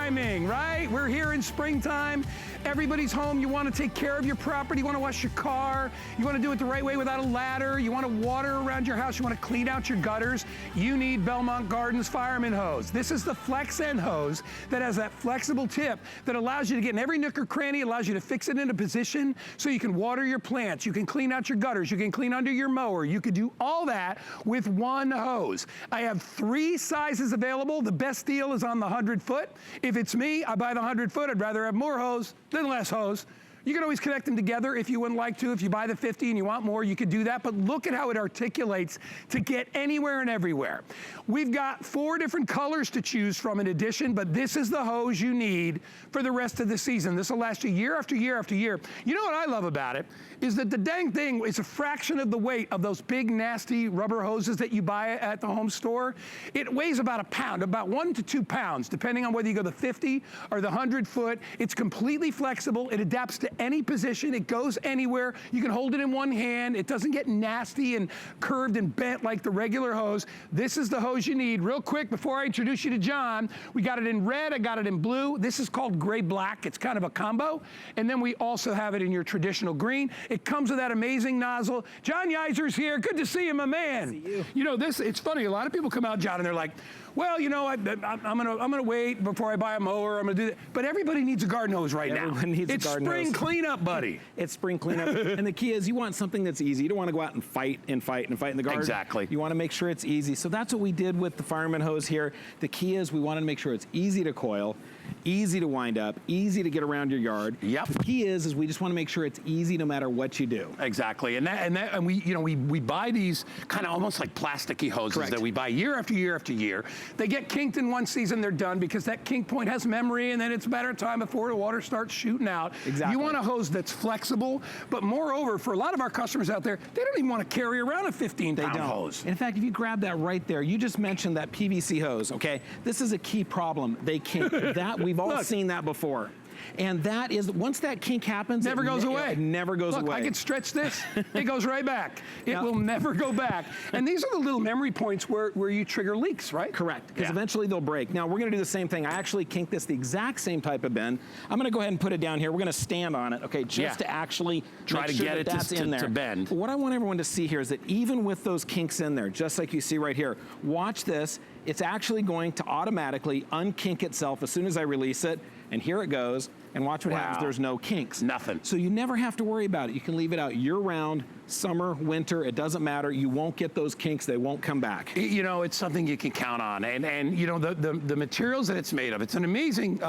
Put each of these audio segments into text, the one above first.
timing, right? We're here in springtime. Everybody's home. You want to take care of your property. You want to wash your car. You want to do it the right way without a ladder. You want to water around your house. You want to clean out your gutters. You need Belmont Gardens Fireman hose. This is the FlexEnd hose that has that flexible tip that allows you to get in every nook or cranny, allows you to fix it into position so you can water your plants. You can clean out your gutters. You can clean under your mower. You could do all that with one hose. I have 3 sizes available. The best deal is on the 100-foot. If it's me, I buy the 100-foot. I'd rather have more hose than less hose. You can always connect them together if you wouldn't like to. If you buy the 50 and you want more, you could do that. But look at how it articulates to get anywhere and everywhere. We've got 4 different colors to choose from in addition, but this is the hose you need for the rest of the season. This will last you year after year after year. You know what I love about it is that the dang thing is a fraction of the weight of those big, nasty rubber hoses that you buy at the home store. It weighs about a pound, about 1 to 2 pounds, depending on whether you go the 50 or the 100-foot. It's completely flexible. It adapts to any position. It goes anywhere. You can hold it in one hand. It doesn't get nasty and curved and bent like the regular hose. This is the hose you need. Real quick, before I introduce you to John, we got it in red. I got it in blue. This is called gray-black. It's kind of a combo. And then we also have it in your traditional green. It comes with that amazing nozzle. John Yeiser's here. Good to see you, my man. Good to see you. You know, it's funny. A lot of people come out, John, and they're like, well, you know, I'm gonna wait before I buy a mower. I'm gonna do that. But everybody needs a garden hose right now. Everyone needs a garden hose. It's spring cleanup, buddy. It's spring cleanup. And the key is you want something that's easy. You don't want to go out and fight in the garden. Exactly. You want to make sure it's easy. So that's what we did with the Fireman hose here. The key is we wanted to make sure it's easy to coil, easy to wind up, easy to get around your yard. Yep. The key is we just want to make sure it's easy no matter what you do. Exactly. And we buy these kind of almost like plasticky hoses. Correct. That we buy year after year after year. They get kinked in one season, they're done because that kink point has memory, and then it's a matter of time before the water starts shooting out. Exactly. You want a hose that's flexible, but moreover, for a lot of our customers out there, they don't even want to carry around a 15-pound hose. In fact, if you grab that right there, you just mentioned that PVC hose, okay? This is a key problem. They kink. That we've all seen that before. And that is, once that kink happens, never goes away. It never goes away. I can stretch this, it goes right back. It will never go back. And these are the little memory points where you trigger leaks, right? Correct, because eventually they'll break. Now we're gonna do the same thing. I actually kinked this the exact same type of bend. I'm gonna go ahead and put it down here. We're gonna stand on it, okay, just to actually try to get it to bend. But what I want everyone to see here is that even with those kinks in there, just like you see right here, watch this. It's actually going to automatically unkink itself as soon as I release it, and here it goes. And watch what happens, there's no kinks. Nothing. So you never have to worry about it. You can leave it out year-round, summer, winter, it doesn't matter. You won't get those kinks, they won't come back. You know, it's something you can count on. And you know, the materials that it's made of, it's an amazing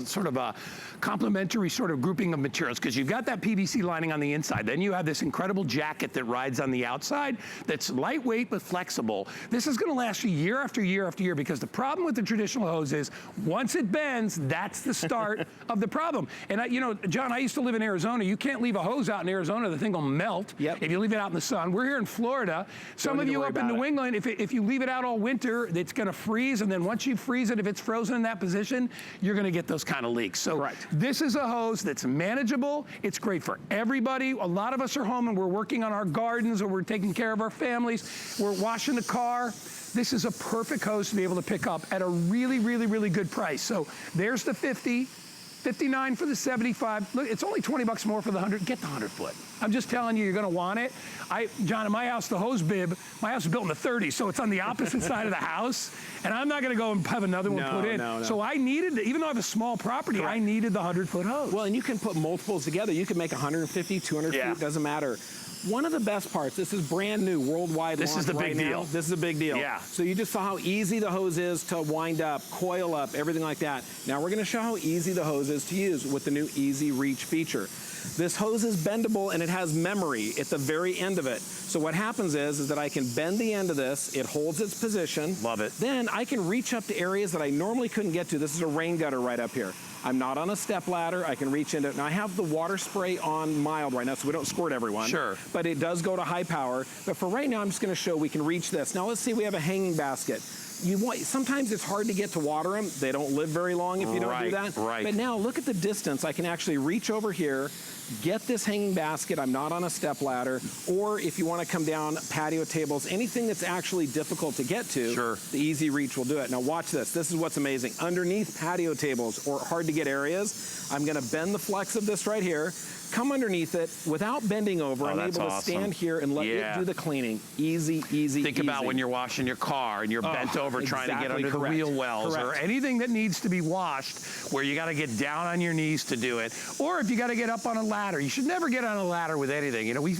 sort of a complementary sort of grouping of materials, because you've got that PVC lining on the inside. Then you have this incredible jacket that rides on the outside that's lightweight but flexible. This is gonna last you year after year after year, because the problem with the traditional hose is once it bends, that's the start of the problem. And you know, John, I used to live in Arizona. You can't leave a hose out in Arizona, the thing will melt. Yep. If you leave it out in the sun. We're here in Florida. Some of you up in New England, if you leave it out all winter, it's gonna freeze, and then once you freeze it, if it's frozen in that position, you're gonna get those kind of leaks. So this is a hose that's manageable. It's great for everybody. A lot of us are home and we're working on our gardens, or we're taking care of our families. We're washing the car. This is a perfect hose to be able to pick up at a really, really, really good price. So there's the 50. 59 for the 75. Look, it's only 20 bucks more for the 100. Get the 100-foot. I'm just telling you, you're gonna want it. John, in my house, the hose bib, my house was built in the 30s, so it's on the opposite side of the house, and I'm not gonna go and have another one put in. No. So I needed, even though I have a small property, I needed the 100-foot hose. Well, and you can put multiples together. You can make 150, 200 feet, doesn't matter. One of the best parts, this is brand new, worldwide launch. This is the big deal. This is a big deal. Yeah. So you just saw how easy the hose is to wind up, coil up, everything like that. Now we're gonna show how easy the hose is to use with the new Easy Reach feature. This hose is bendable and it has memory at the very end of it. So what happens is that I can bend the end of this, it holds its position. Love it. Then I can reach up to areas that I normally couldn't get to. This is a rain gutter right up here. I'm not on a step ladder, I can reach into it. Now I have the water spray on mild right now, so we don't squirt everyone. Sure. But it does go to high power. But for right now, I'm just gonna show we can reach this. Now let's see, we have a hanging basket. sometimes it's hard to get to water them. They don't live very long if you don't do that. Right. But now look at the distance. I can actually reach over here, get this hanging basket. I'm not on a step ladder. Or if you want to come down patio tables, anything that's actually difficult to get to, the Easy Reach will do it. Now watch this. This is what's amazing. Underneath patio tables or hard to get areas, I'm going to bend the flex of this right here, come underneath it without bending over. I'm able to stand here and let it do the cleaning. Easy, easy, Think about when you're washing your car and you're bent over trying to get under the wheel wells or anything that needs to be washed where you got to get down on your knees to do it. Or if you got to get up on a ladder. You should never get on a ladder with anything. You know, we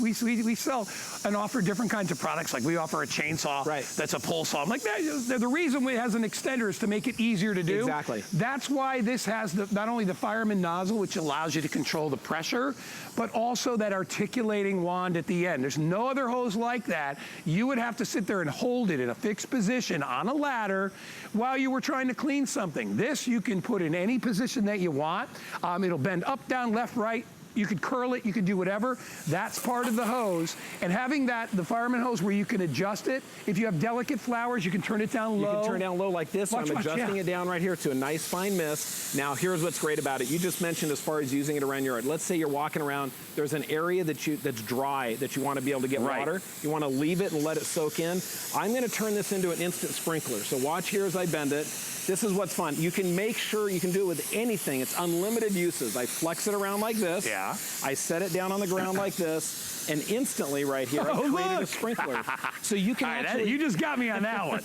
sell and offer different kinds of products. Like we offer a chainsaw that's a pull saw. I'm like, the reason it has an extender is to make it easier to do. Exactly. That's why this has not only the Fireman nozzle, which allows you to control the pressure, but also that articulating wand at the end. There's no other hose like that. You would have to sit there and hold it in a fixed position on a ladder while you were trying to clean something. This you can put in any position that you want. It'll bend up, down, left, right. You could curl it, you could do whatever. That's part of the hose. And having the Fireman hose where you can adjust it, if you have delicate flowers, you can turn it down low. You can turn it down low like this. I'm adjusting it down right here to a nice fine mist. Now here's what's great about it. You just mentioned as far as using it around your yard. Let's say you're walking around, there's an area that's dry that you want to be able to get water. You want to leave it and let it soak in. I'm going to turn this into an instant sprinkler. So watch here as I bend it. This is what's fun. You can make sure you can do it with anything. It's unlimited uses. I flex it around like this. Yeah. I set it down on the ground like this. And instantly right here, I created a sprinkler. So you can actually... You just got me on that one.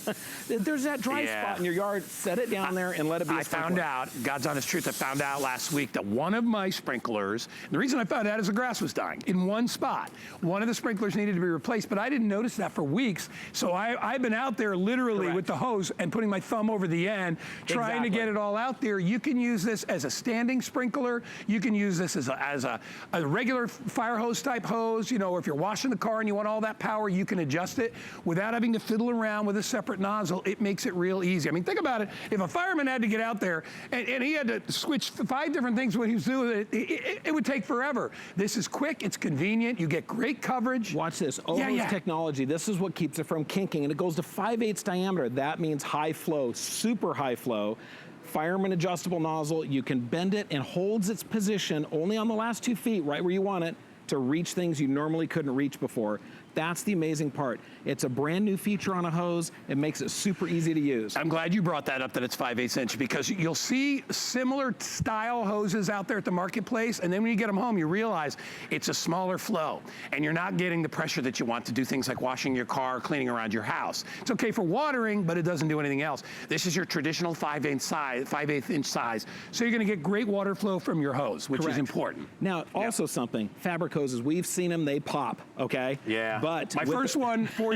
There's that dry spot in your yard. Set it down there and let it be a sprinkler. I found out, God's honest truth, I found out last week that one of my sprinklers, and the reason I found out is the grass was dying in one spot. One of the sprinklers needed to be replaced, but I didn't notice that for weeks. So I've been out there literally with the hose and putting my thumb over the end, trying to get it all out there. You can use this as a standing sprinkler. You can use this as a regular fire hose type hose. You know, or if you're washing the car and you want all that power, you can adjust it without having to fiddle around with a separate nozzle. It makes it real easy. I mean, think about it. If a fireman had to get out there and he had to switch 5 different things when he was doing it, it would take forever. This is quick. It's convenient. You get great coverage. Watch this. Ohms technology. This is what keeps it from kinking, and it goes to 5/8 diameter. That means high flow, super high flow. Fireman adjustable nozzle. You can bend it and holds its position only on the last 2 feet, right where you want it, to reach things you normally couldn't reach before. That's the amazing part. It's a brand new feature on a hose. It makes it super easy to use. I'm glad you brought that up, that it's 5/8 inch, because you'll see similar style hoses out there at the marketplace, and then when you get them home, you realize it's a smaller flow, and you're not getting the pressure that you want to do things like washing your car, cleaning around your house. It's okay for watering, but it doesn't do anything else. This is your traditional 5/8 inch size, so you're gonna get great water flow from your hose, which is important. Now, also something, fabric hoses, we've seen them, they pop, okay? Yeah. But my first one 5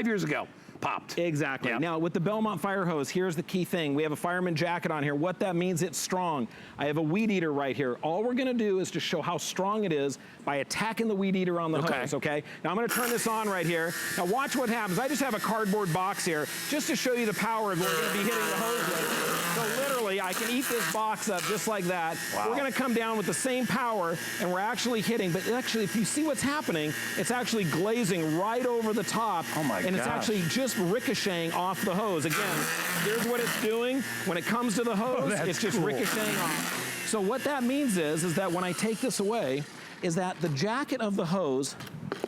years ago, popped. Exactly. Now, with the Belmont fire hose, here's the key thing. We have a fireman jacket on here. What that means, it's strong. I have a weed eater right here. All we're gonna do is to show how strong it is by attacking the weed eater on the hose, okay? Now, I'm gonna turn this on right here. Now, watch what happens. I just have a cardboard box here just to show you the power of what we're gonna be hitting the hose with. So literally, I can eat this box up just like that. Wow. We're gonna come down with the same power, and we're actually hitting, but actually, if you see what's happening, it's actually glazing right over the top. Oh my God. And it's actually just ricocheting off the hose. Again, here's what it's doing. When it comes to the hose, it's just ricocheting off. So what that means is that when I take this away, is that the jacket of the hose,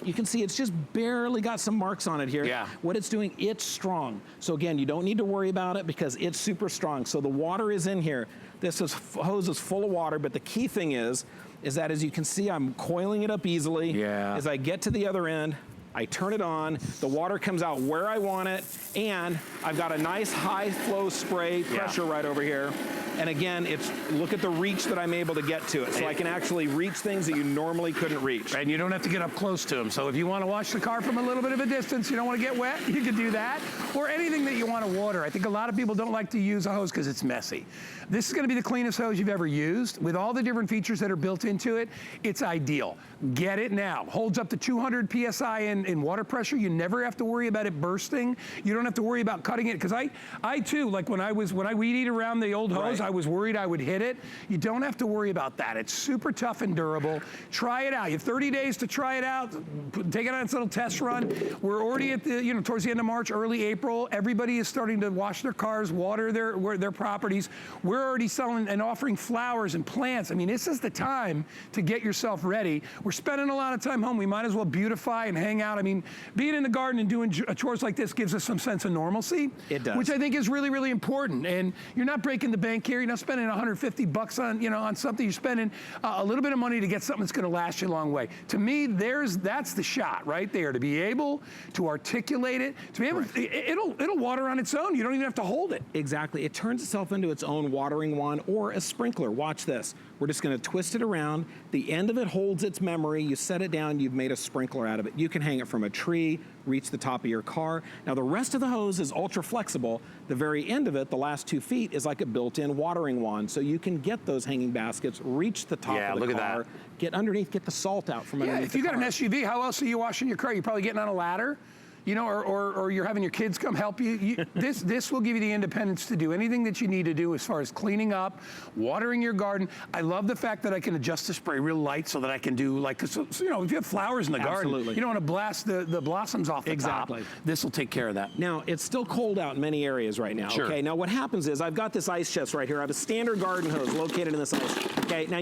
you can see it's just barely got some marks on it here. Yeah. What it's doing, it's strong. So again, you don't need to worry about it because it's super strong. So the water is in here. This hose is full of water, but the key thing is that as you can see, I'm coiling it up easily. Yeah. As I get to the other end, I turn it on, the water comes out where I want it, and I've got a nice high flow spray pressure right over here. And again, look at the reach that I'm able to get to it. So I can actually reach things that you normally couldn't reach. And you don't have to get up close to them. So if you want to wash the car from a little bit of a distance, you don't want to get wet, you can do that. Or anything that you want to water. I think a lot of people don't like to use a hose because it's messy. This is going to be the cleanest hose you've ever used. With all the different features that are built into it, it's ideal. Get it now. Holds up to 200 PSI in water pressure. You never have to worry about it bursting. You don't have to worry about cutting it. Because I too, like when I weed eat around the old hose, I was worried I would hit it. You don't have to worry about that. It's super tough and durable. Try it out. You have 30 days to try it out. Take it on its little test run. We're already at the, towards the end of March, early April. Everybody is starting to wash their cars, water their properties. We're already selling and offering flowers and plants. I mean, this is the time to get yourself ready. We're spending a lot of time home. We might as well beautify and hang out. I mean, being in the garden and doing chores like this gives us some sense of normalcy. It does. Which I think is really, really important. And you're not breaking the bank here. You're not spending $150 on, on something. You're spending a little bit of money to get something that's going to last you a long way. To me, that's the shot right there. To be able to articulate it, to be able, it'll water on its own. You don't even have to hold it. Exactly. It turns itself into its own watering wand or a sprinkler. Watch this. We're just going to twist it around. The end of it holds its memory. You set it down. You've made a sprinkler out of it. You can hang it from a tree, reach the top of your car. Now, the rest of the hose is ultra flexible. The very end of it, the last 2 feet, is like a built-in watering wand. So you can get those hanging baskets, reach the top of the car, get underneath, get the salt out from underneath if you got an SUV, how else are you washing your car? You're probably getting on a ladder. Or you're having your kids come help you. This will give you the independence to do anything that you need to do as far as cleaning up, watering your garden. I love the fact that I can adjust the spray real light so that I can do if you have flowers in the garden, you don't want to blast the blossoms off the top. This will take care of that. Now, it's still cold out in many areas right now. Sure. Okay, now what happens is I've got this ice chest right here. I have a standard garden hose located in this ice. Okay, now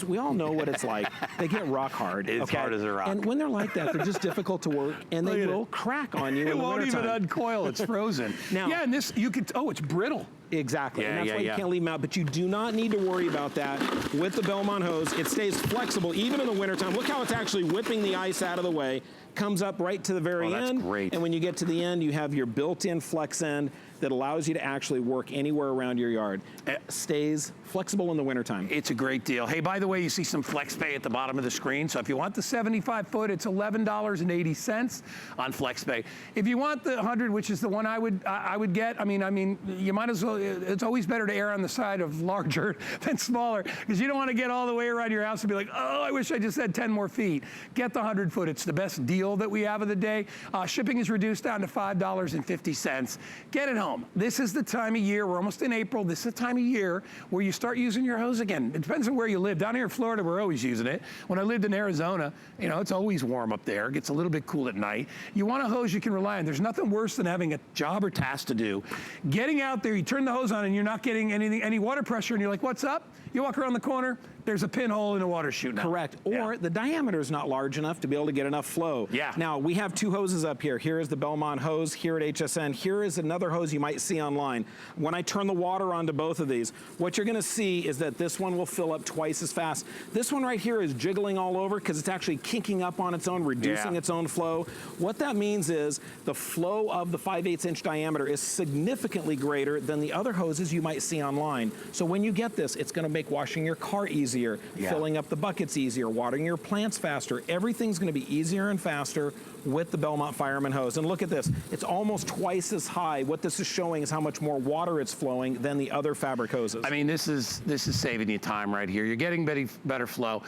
we all know what it's like. They get rock hard. It's hard as a rock. And when they're like that, they're just difficult to work, and they will crack on you. It won't even uncoil. It's frozen. Now, and this it's brittle. Exactly, and that's why you can't leave them out. But you do not need to worry about that with the Belmont hose. It stays flexible even in the wintertime. Look how it's actually whipping the ice out of the way. Comes up right to the very end. That's great. And when you get to the end, you have your built-in flex end that allows you to actually work anywhere around your yard. It stays flexible in the wintertime. It's a great deal. Hey, by the way, you see some FlexPay at the bottom of the screen. So if you want the 75-foot, it's $11.80 on FlexPay. If you want the 100, which is the one I would get, I mean, you might as well. It's always better to err on the side of larger than smaller, because you don't want to get all the way around your house and be like, oh, I wish I just had 10 more feet. Get the 100-foot. It's the best deal that we have of the day. Shipping is reduced down to $5.50. Get it home. This is the time of year. We're almost in April. This is the time of year where you start using your hose again. It depends on where you live. Down here in Florida, we're always using it. When I lived in Arizona, it's always warm up there. It gets a little bit cool at night. You want a hose you can rely on. There's nothing worse than having a job or task to do. Getting out there, you turn the hose on and you're not getting any water pressure, and you're like, what's up? You walk around the corner, there's a pinhole in the water shooting out. Correct. Or the diameter is not large enough to be able to get enough flow. Yeah. Now, we have 2 hoses up here. Here is the Belmont hose here at HSN. Here is another hose you might see online. When I turn the water onto both of these, what you're going to see is that this one will fill up twice as fast. This one right here is jiggling all over because it's actually kinking up on its own, reducing its own flow. What that means is the flow of the 5/8" diameter is significantly greater than the other hoses you might see online. So when you get this, it's going to make washing your car easier, filling up the buckets easier, watering your plants faster. Everything's going to be easier and faster with the Belmont Fireman hose. And look at this. It's almost twice as high. What this is showing is how much more water it's flowing than the other fabric hoses. I mean, this is saving you time right here. You're getting better flow.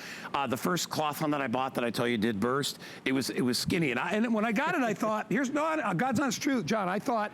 The first cloth one that I bought that I tell you did burst, it was skinny. And when I got it, I thought, God's honest truth, John, I thought,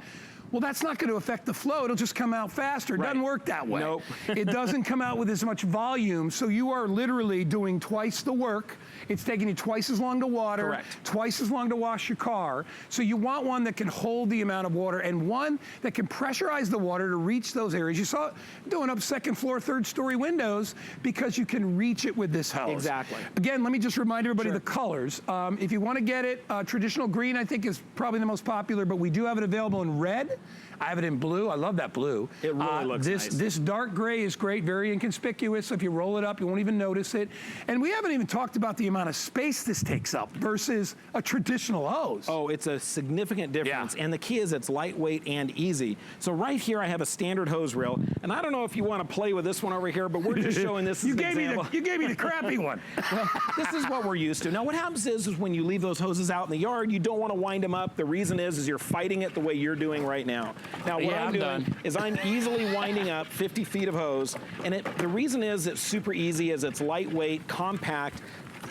well, that's not going to affect the flow. It'll just come out faster. It doesn't work that way. Nope. It doesn't come out with as much volume, so you are literally doing twice the work. It's taking you twice as long to water, twice as long to wash your car. So you want one that can hold the amount of water and one that can pressurize the water to reach those areas. You saw it doing up second floor, third story windows because you can reach it with this hose. Exactly. Again, let me just remind everybody the colors. If you want to get it, traditional green I think is probably the most popular, but we do have it available in red. I have it in blue. I love that blue. It really looks nice. This dark gray is great, very inconspicuous. So if you roll it up, you won't even notice it. And we haven't even talked about the amount of space this takes up versus a traditional hose. Oh, it's a significant difference. And the key is it's lightweight and easy. So right here I have a standard hose reel. And I don't know if you want to play with this one over here, but we're just showing this as an example. You gave me the crappy one. Well, this is what we're used to. Now what happens is when you leave those hoses out in the yard, you don't want to wind them up. The reason is you're fighting it the way you're doing right now. Now what I'm doing is I'm easily winding up 50 feet of hose, and the reason is it's super easy, is it's lightweight, compact.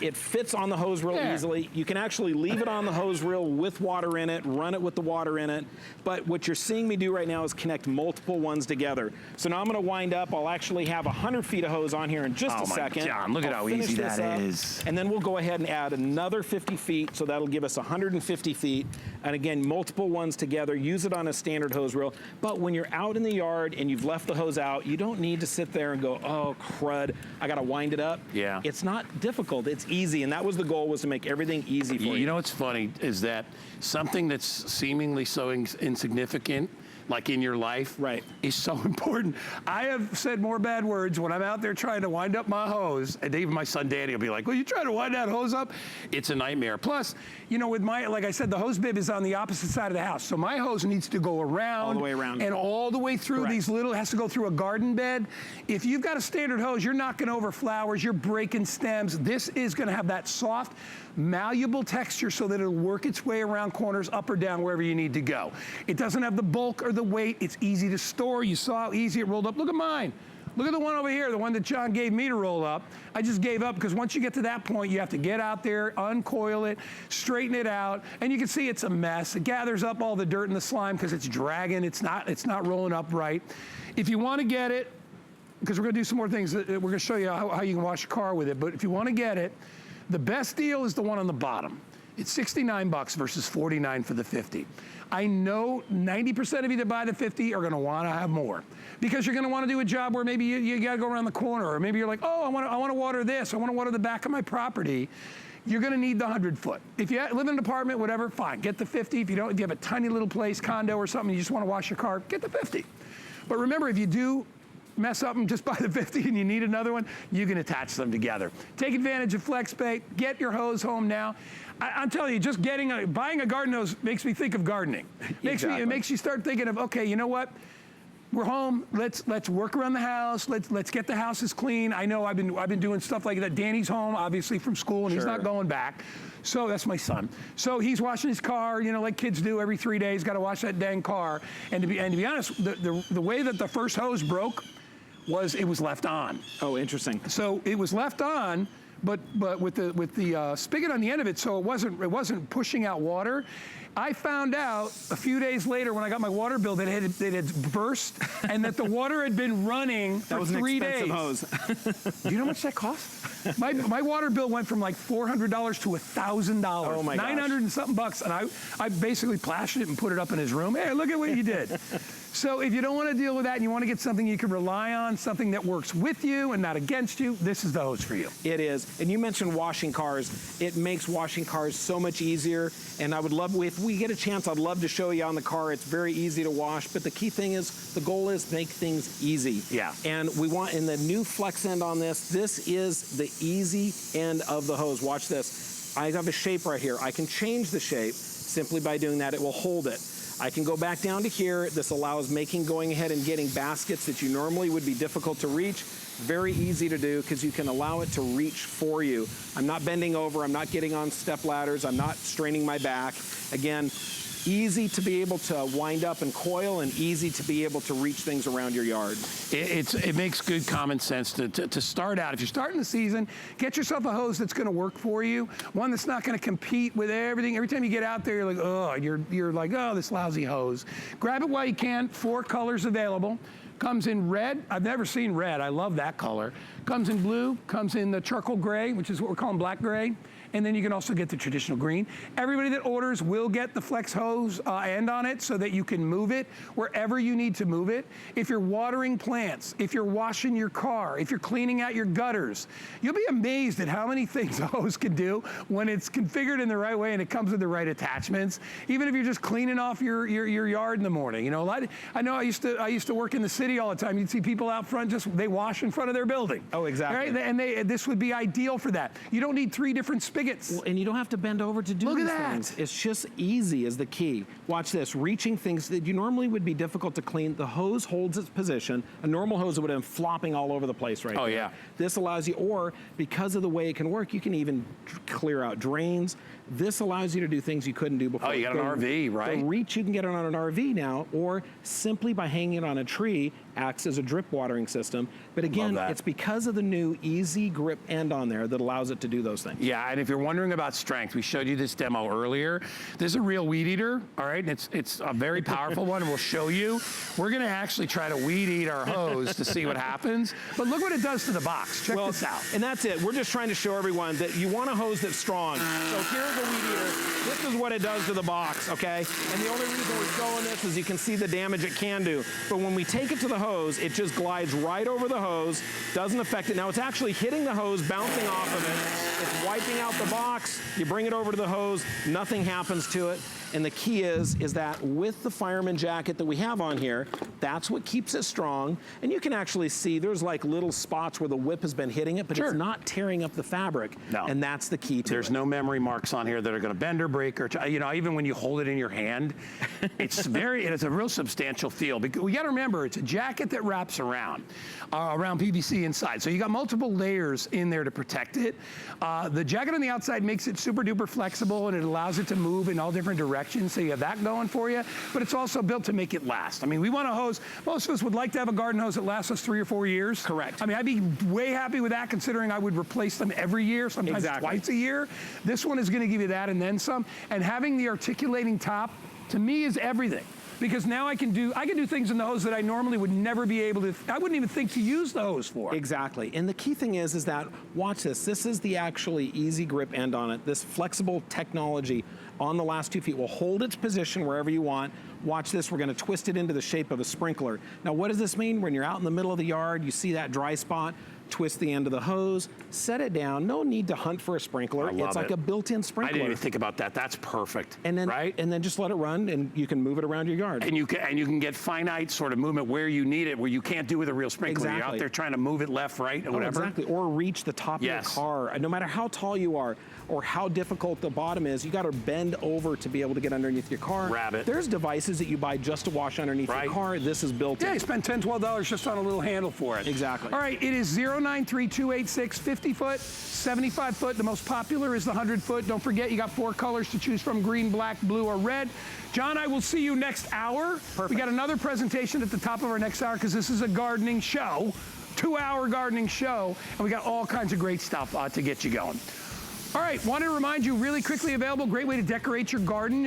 It fits on the hose reel easily. You can actually leave it on the hose reel with water in it, run it with the water in it. But what you're seeing me do right now is connect multiple ones together. So now I'm going to wind up. I'll actually have 100 feet of hose on here in just a second. Oh my God, look at how easy that is. And then we'll go ahead and add another 50 feet. So that'll give us 150 feet. And again, multiple ones together. Use it on a standard hose reel. But when you're out in the yard and you've left the hose out, you don't need to sit there and go, oh, crud, I got to wind it up. Yeah. It's not difficult. It's easy. And that was the goal, was to make everything easy for you. You know what's funny is that something that's seemingly so insignificant, like in your life, right, is so important. I have said more bad words when I'm out there trying to wind up my hose, and even my son Danny will be like, well, you trying to wind that hose up? It's a nightmare. Plus, you know, with my, like I said, the hose bib is on the opposite side of the house, so my hose needs to go around. All the way around. And all the way through. Correct. These little, it has to go through a garden bed. If you've got a standard hose, you're knocking over flowers, you're breaking stems. This is gonna have that soft, malleable texture so that it'll work its way around corners, up or down, wherever you need to go. It doesn't have the bulk or the weight. It's easy to store. You saw how easy it rolled up. Look at mine. Look at the one over here, the one that John gave me to roll up. I just gave up because once you get to that point, you have to get out there, uncoil it, straighten it out, and you can see it's a mess. It gathers up all the dirt and the slime because it's dragging. It's not rolling up right. If you want to get it, because we're going to do some more things, we're going to show you how you can wash your car with it, but if you want to get it, the best deal is the one on the bottom. It's $69 versus $49 for the 50. I know 90% of you that buy the 50 are gonna wanna have more, because you're gonna wanna do a job where maybe you gotta go around the corner, or maybe you're like, oh, I wanna water this, I wanna water the back of my property. You're gonna need the 100-foot. If you live in an apartment, whatever, fine, get the 50. If you have a tiny little place, condo or something, you just wanna wash your car, get the 50. But remember, if you do mess up and just buy the 50 and you need another one, you can attach them together. Take advantage of FlexPay, get your hose home now. I'm telling you, just buying a garden hose makes me think of gardening. It makes you start thinking of, okay, you know what? We're home. Let's work around the house. Let's get the houses clean. I know I've been doing stuff like that. Danny's home, obviously from school, and he's not going back. So that's my son. So he's washing his car, you know, like kids do every 3 days. Got to wash that dang car. And to be honest, the way that the first hose broke was it was left on. Oh, interesting. So it was left on, but with the spigot on the end of it, so it wasn't pushing out water. I found out a few days later when I got my water bill that it had burst and that the water had been running for 3 days. That was an expensive hose. Do you know how much that cost? My water bill went from like $400 to $1,000. Oh my gosh. 900 and something bucks, and I basically plastered it and put it up in his room. Hey, look at what you did. So if you don't want to deal with that and you want to get something you can rely on, something that works with you and not against you, this is the hose for you. It is. And you mentioned washing cars. It makes washing cars so much easier. And I would love, if we get a chance, I'd love to show you on the car. It's very easy to wash. But the key thing is, the goal is make things easy. Yeah. And we want, in the new flex end on this is the easy end of the hose. Watch this. I have a shape right here. I can change the shape simply by doing that. It will hold it. I can go back down to here. This allows going ahead and getting baskets that you normally would be difficult to reach. Very easy to do because you can allow it to reach for you. I'm not bending over. I'm not getting on step ladders. I'm not straining my back. Again, easy to be able to wind up and coil, and easy to be able to reach things around your yard. It makes good common sense to start out. If you're starting the season, get yourself a hose that's going to work for you, one that's not going to compete with everything. Every time you get out there, you're like, oh, you're like, oh, this lousy hose. Grab it while you can. 4 colors available. Comes in red. I've never seen red. I love that color. Comes in blue. Comes in the charcoal gray, which is what we're calling black gray. And then you can also get the traditional green. Everybody that orders will get the flex hose end on it so that you can move it wherever you need to move it. If you're watering plants, if you're washing your car, if you're cleaning out your gutters, you'll be amazed at how many things a hose can do when it's configured in the right way and it comes with the right attachments. Even if you're just cleaning off your yard in the morning. You know, I know I used to work in the city all the time. You'd see people out front, they wash in front of their building. Oh, exactly. Right? And this would be ideal for that. You don't need 3 different spigots. Well, and you don't have to bend over to do these things. It's just easy is the key. Watch this, reaching things that you normally would be difficult to clean. The hose holds its position. A normal hose would have been flopping all over the place right Oh, there. yeah. This allows you, or because of the way it can work, you can even clear out drains. This allows you to do things you couldn't do before. Oh, you got an RV, right? The reach, you can get it on an RV now, or simply by hanging it on a tree, acts as a drip watering system. But again, that. it's because of the new easy grip end on there that allows it to do those things. Yeah, and if you're wondering about strength, we showed you this demo earlier. This is a real weed eater, all right? And it's a very powerful one, and we'll show you. We're gonna actually try to weed eat our hose to see what happens. But look what it does to the box. Check this out. And that's it. We're just trying to show everyone that you want a hose that's strong. So here's a weed eater. This is what it does to the box, okay? And the only reason we're showing this is you can see the damage it can do. But when we take it to the hose, it just glides right over the hose, doesn't affect it. Now it's actually hitting the hose, bouncing off of it. It's wiping out the box. You bring it over to the hose, nothing happens to it. And the key is that with the fireman jacket that we have on here, that's what keeps it strong. And you can actually see there's like little spots where the whip has been hitting it, but it's not tearing up the fabric. No. And that's the key to it. There's no memory marks on here that are gonna bend or break, or, you know, even when you hold it in your hand, it's a real substantial feel. Because we gotta remember, it's a jacket that wraps around PVC inside. So you got multiple layers in there to protect it. The jacket on the outside makes it super duper flexible, and it allows it to move in all different directions. So you have that going for you, but it's also built to make it last. I mean, we want a hose, most of us would like to have a garden hose that lasts us 3 or 4 years. Correct. I mean, I'd be way happy with that, considering I would replace them every year, sometimes twice a year. This one is gonna give you that and then some. And having the articulating top, to me, is everything. Because now I can do things in the hose that I normally would never be able to, I wouldn't even think to use the hose for. Exactly, and the key thing is that, watch this, this is the actually easy grip end on it. This flexible technology on the last 2 feet will hold its position wherever you want. Watch this, we're gonna twist it into the shape of a sprinkler. Now what does this mean? When you're out in the middle of the yard, you see that dry spot, twist the end of the hose, set it down, no need to hunt for a sprinkler. It's like a built-in sprinkler. I didn't even think about that, that's perfect, and then, right? And then just let it run, and you can move it around your yard. And you can get finite sort of movement where you need it, where you can't do with a real sprinkler. Exactly. You're out there trying to move it left, right, or whatever. Exactly, or reach the top of your car. No matter how tall you are, or how difficult the bottom is, you gotta bend over to be able to get underneath your car. Grab it. There's devices that you buy just to wash underneath your car. This is built in. Yeah, you spend $10, $12 just on a little handle for it. Exactly. All right, it is 093286 50 foot, 75 foot. The most popular is the 100 foot. Don't forget, you got 4 colors to choose from: green, black, blue, or red. John, I will see you next hour. Perfect. We got another presentation at the top of our next hour, because this is a gardening show, 2-hour gardening show, and we got all kinds of great stuff to get you going. All right, want to remind you really quickly, available, great way to decorate your garden.